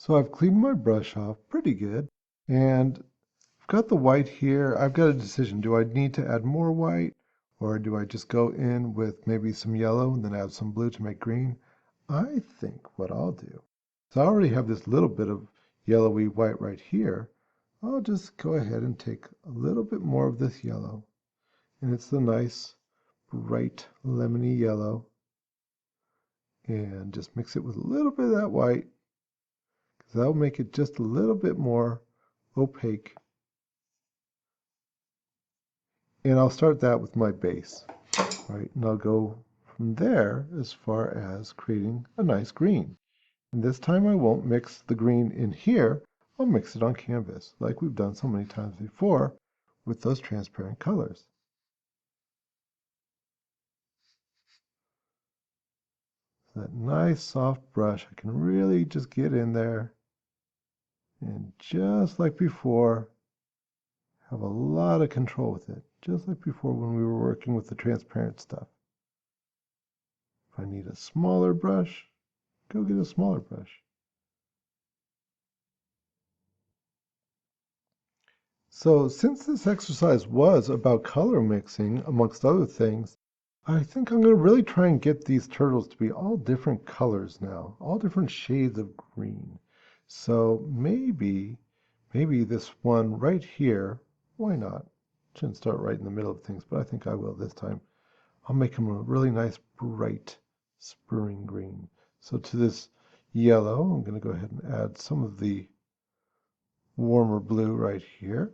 So I've cleaned my brush off pretty good, and I've got the white here. I've got a decision. Do I need to add more white, or do I just go in with maybe some yellow and then add some blue to make green? I think what I'll do, so I already have this little bit of yellowy white right here. I'll just go ahead and take a little bit more of this yellow, and it's the nice, bright, lemony yellow, and just mix it with a little bit of that white, because that'll make it just a little bit more opaque. And I'll start that with my base, right? And I'll go from there as far as creating a nice green. And this time I won't mix the green in here, I'll mix it on canvas, like we've done so many times before with those transparent colors. That nice soft brush, I can really just get in there and just like before, have a lot of control with it, just like before when we were working with the transparent stuff. If I need a smaller brush, go get a smaller brush. So since this exercise was about color mixing, amongst other things, I think I'm going to really try and get these turtles to be all different colors now, all different shades of green. So maybe this one right here, why not? Shouldn't start right in the middle of things, but I think I will this time. I'll make them a really nice, bright, spurring green. So to this yellow, I'm going to go ahead and add some of the warmer blue right here.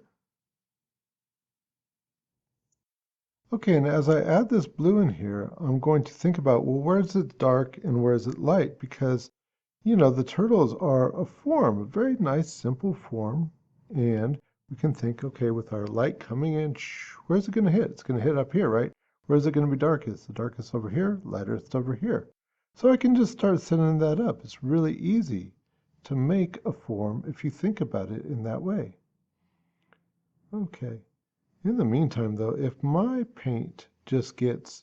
Okay, and as I add this blue in here, I'm going to think about, well, where is it dark and where is it light? Because, the turtles are a form, a very nice, simple form. And we can think, okay, with our light coming in, where's it going to hit? It's going to hit up here, right? Where is it going to be darkest? The darkest over here, lightest over here. So I can just start setting that up. It's really easy to make a form if you think about it in that way. Okay. In the meantime, though, if my paint just gets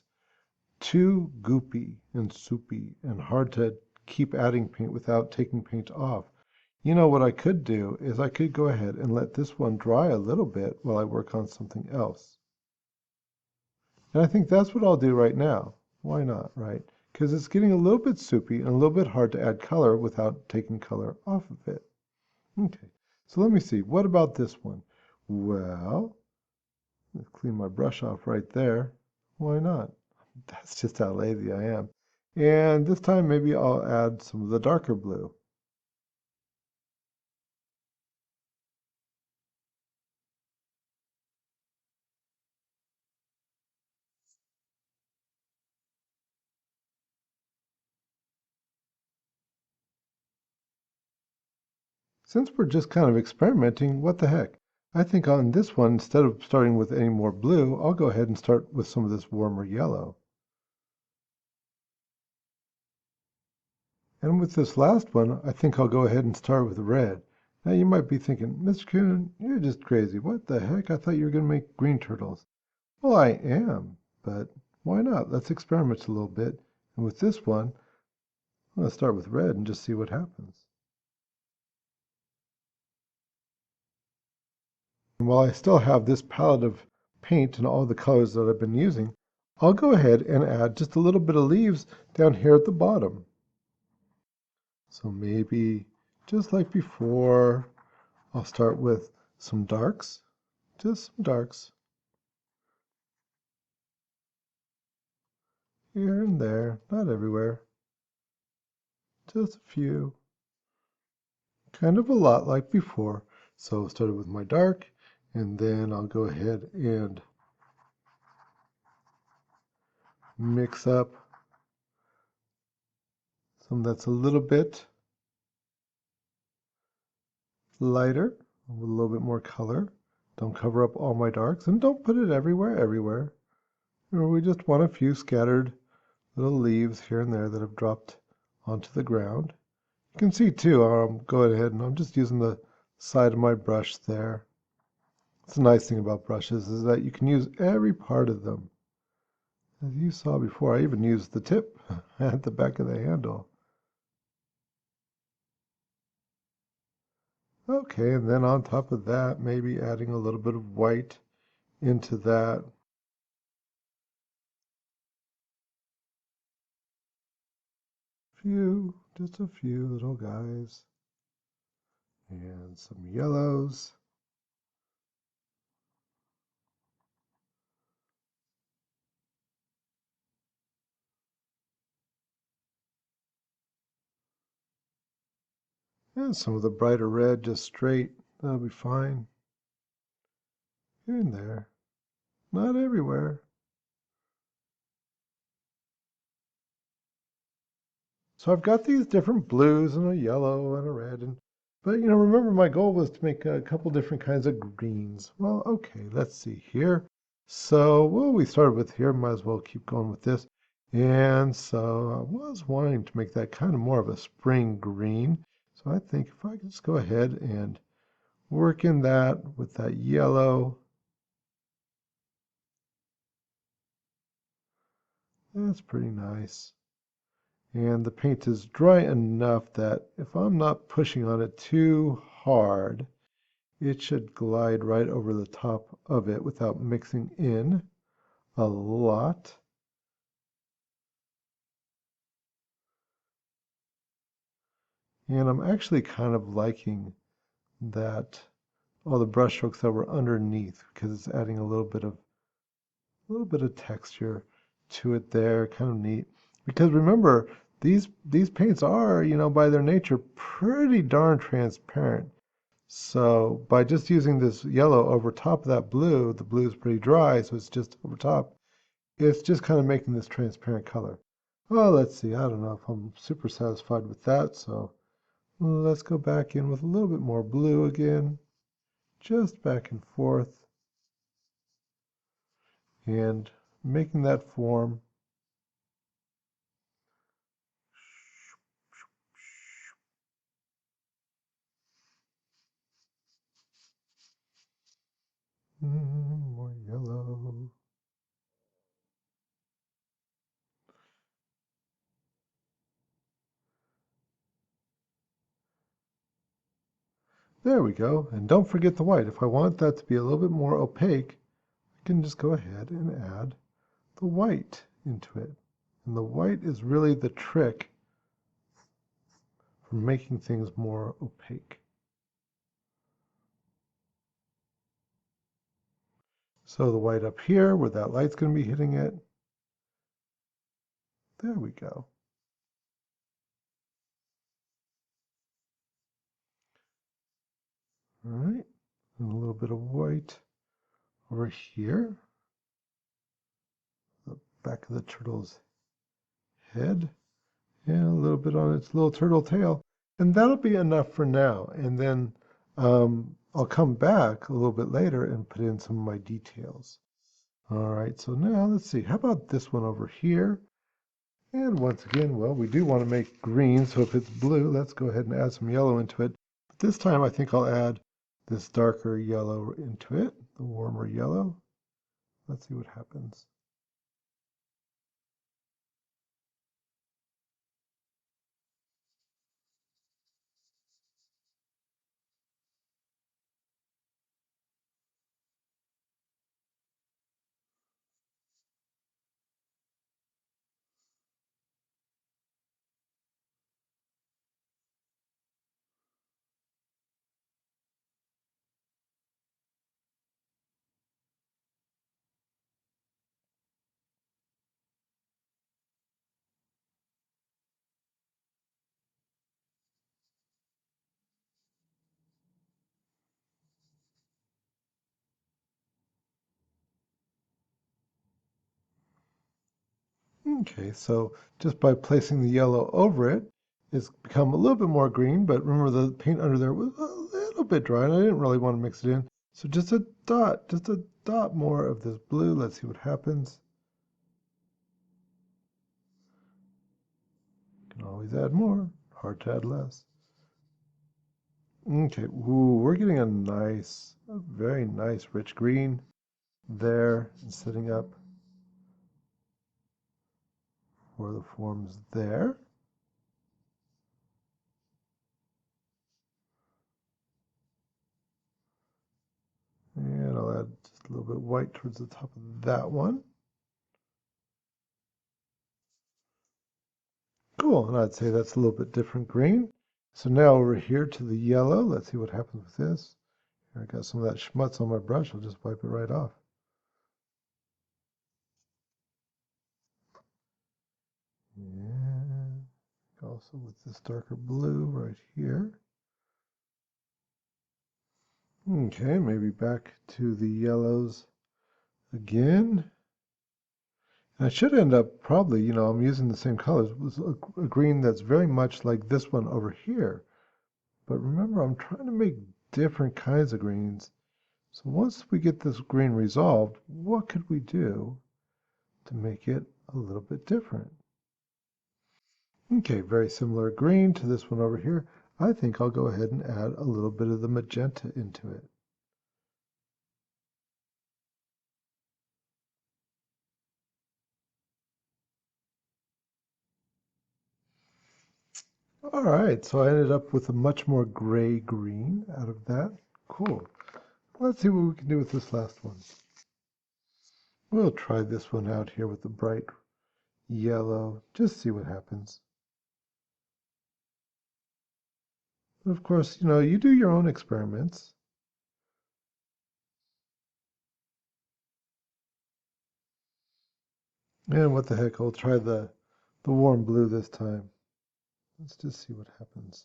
too goopy and soupy and hard to keep adding paint without taking paint off, what I could do is I could go ahead and let this one dry a little bit while I work on something else. And I think that's what I'll do right now. Why not, right? Because it's getting a little bit soupy and a little bit hard to add color without taking color off of it. Okay, so let me see. What about this one? Well, let's clean my brush off right there. Why not? That's just how lazy I am. And this time maybe I'll add some of the darker blue. Since we're just kind of experimenting, what the heck? I think on this one, instead of starting with any more blue, I'll go ahead and start with some of this warmer yellow. And with this last one, I think I'll go ahead and start with red. Now you might be thinking, Mr. Coon, you're just crazy. What the heck? I thought you were going to make green turtles. Well, I am, but why not? Let's experiment a little bit. And with this one, I'm going to start with red and just see what happens. And while I still have this palette of paint and all the colors that I've been using, I'll go ahead and add just a little bit of leaves down here at the bottom. So maybe, just like before, I'll start with some darks, just some darks, here and there, not everywhere, just a few, kind of a lot like before. So I started with my dark, and then I'll go ahead and mix up some that's a little bit lighter, with a little bit more color. Don't cover up all my darks, and don't put it everywhere. We just want a few scattered little leaves here and there that have dropped onto the ground. You can see too, I'm going ahead and I'm just using the side of my brush there. It's a nice thing about brushes is that you can use every part of them. As you saw before, I even used the tip at the back of the handle. Okay, and then on top of that, maybe adding a little bit of white into that. Just a few little guys. And some yellows. And some of the brighter red, just straight. That'll be fine. Here and there. Not everywhere. So I've got these different blues and a yellow and a red, but remember my goal was to make a couple different kinds of greens. Well, okay, let's see here. So, well, we started with here, might as well keep going with this. And so I was wanting to make that kind of more of a spring green. So I think if I could just go ahead and work in that with that yellow, that's pretty nice. And the paint is dry enough that if I'm not pushing on it too hard, it should glide right over the top of it without mixing in a lot. And I'm actually kind of liking that all the brush strokes that were underneath because it's adding a little bit of texture to it there, kind of neat. Because remember, these paints are, by their nature, pretty darn transparent. So by just using this yellow over top of that blue, the blue is pretty dry, so it's just over top. It's just kind of making this transparent color. Oh, let's see. I don't know if I'm super satisfied with that. So let's go back in with a little bit more blue again, just back and forth, and making that form. More yellow. There we go. And don't forget the white. If I want that to be a little bit more opaque, I can just go ahead and add the white into it. And the white is really the trick for making things more opaque. So the white up here, where that light's going to be hitting it, there we go. All right, and a little bit of white over here, the back of the turtle's head, and a little bit on its little turtle tail. And that'll be enough for now. And then I'll come back a little bit later and put in some of my details. All right, so now let's see. How about this one over here? And once again, well, we do want to make green, so if it's blue, let's go ahead and add some yellow into it. But this time I think I'll add this darker yellow into it, the warmer yellow. Let's see what happens. Okay, so just by placing the yellow over it, it's become a little bit more green, but remember the paint under there was a little bit dry and I didn't really want to mix it in. So just a dot more of this blue. Let's see what happens. You can always add more, hard to add less. Okay, ooh, we're getting a very nice rich green there and setting up for the forms there. little bit white towards the top of that one. Cool, and I'd say that's a little bit different green. So now over here to the yellow, let's see what happens with this. Here I got some of that schmutz on my brush, I'll just wipe it right off. And also with this darker blue right here. Okay, maybe back to the yellows again. And I should end up probably, I'm using the same colors, with a green that's very much like this one over here. But remember, I'm trying to make different kinds of greens. So once we get this green resolved, what could we do to make it a little bit different? Okay, very similar green to this one over here. I think I'll go ahead and add a little bit of the magenta into it. All right, so I ended up with a much more gray green out of that. Cool. Let's see what we can do with this last one. We'll try this one out here with the bright yellow, just see what happens. Of course, you do your own experiments. And what the heck, I'll try the warm blue this time. Let's just see what happens.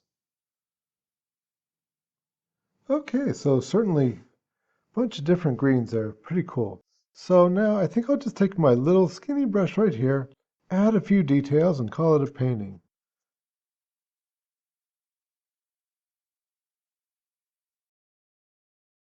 Okay, so certainly a bunch of different greens there. Pretty cool. So now I think I'll just take my little skinny brush right here, add a few details, and call it a painting.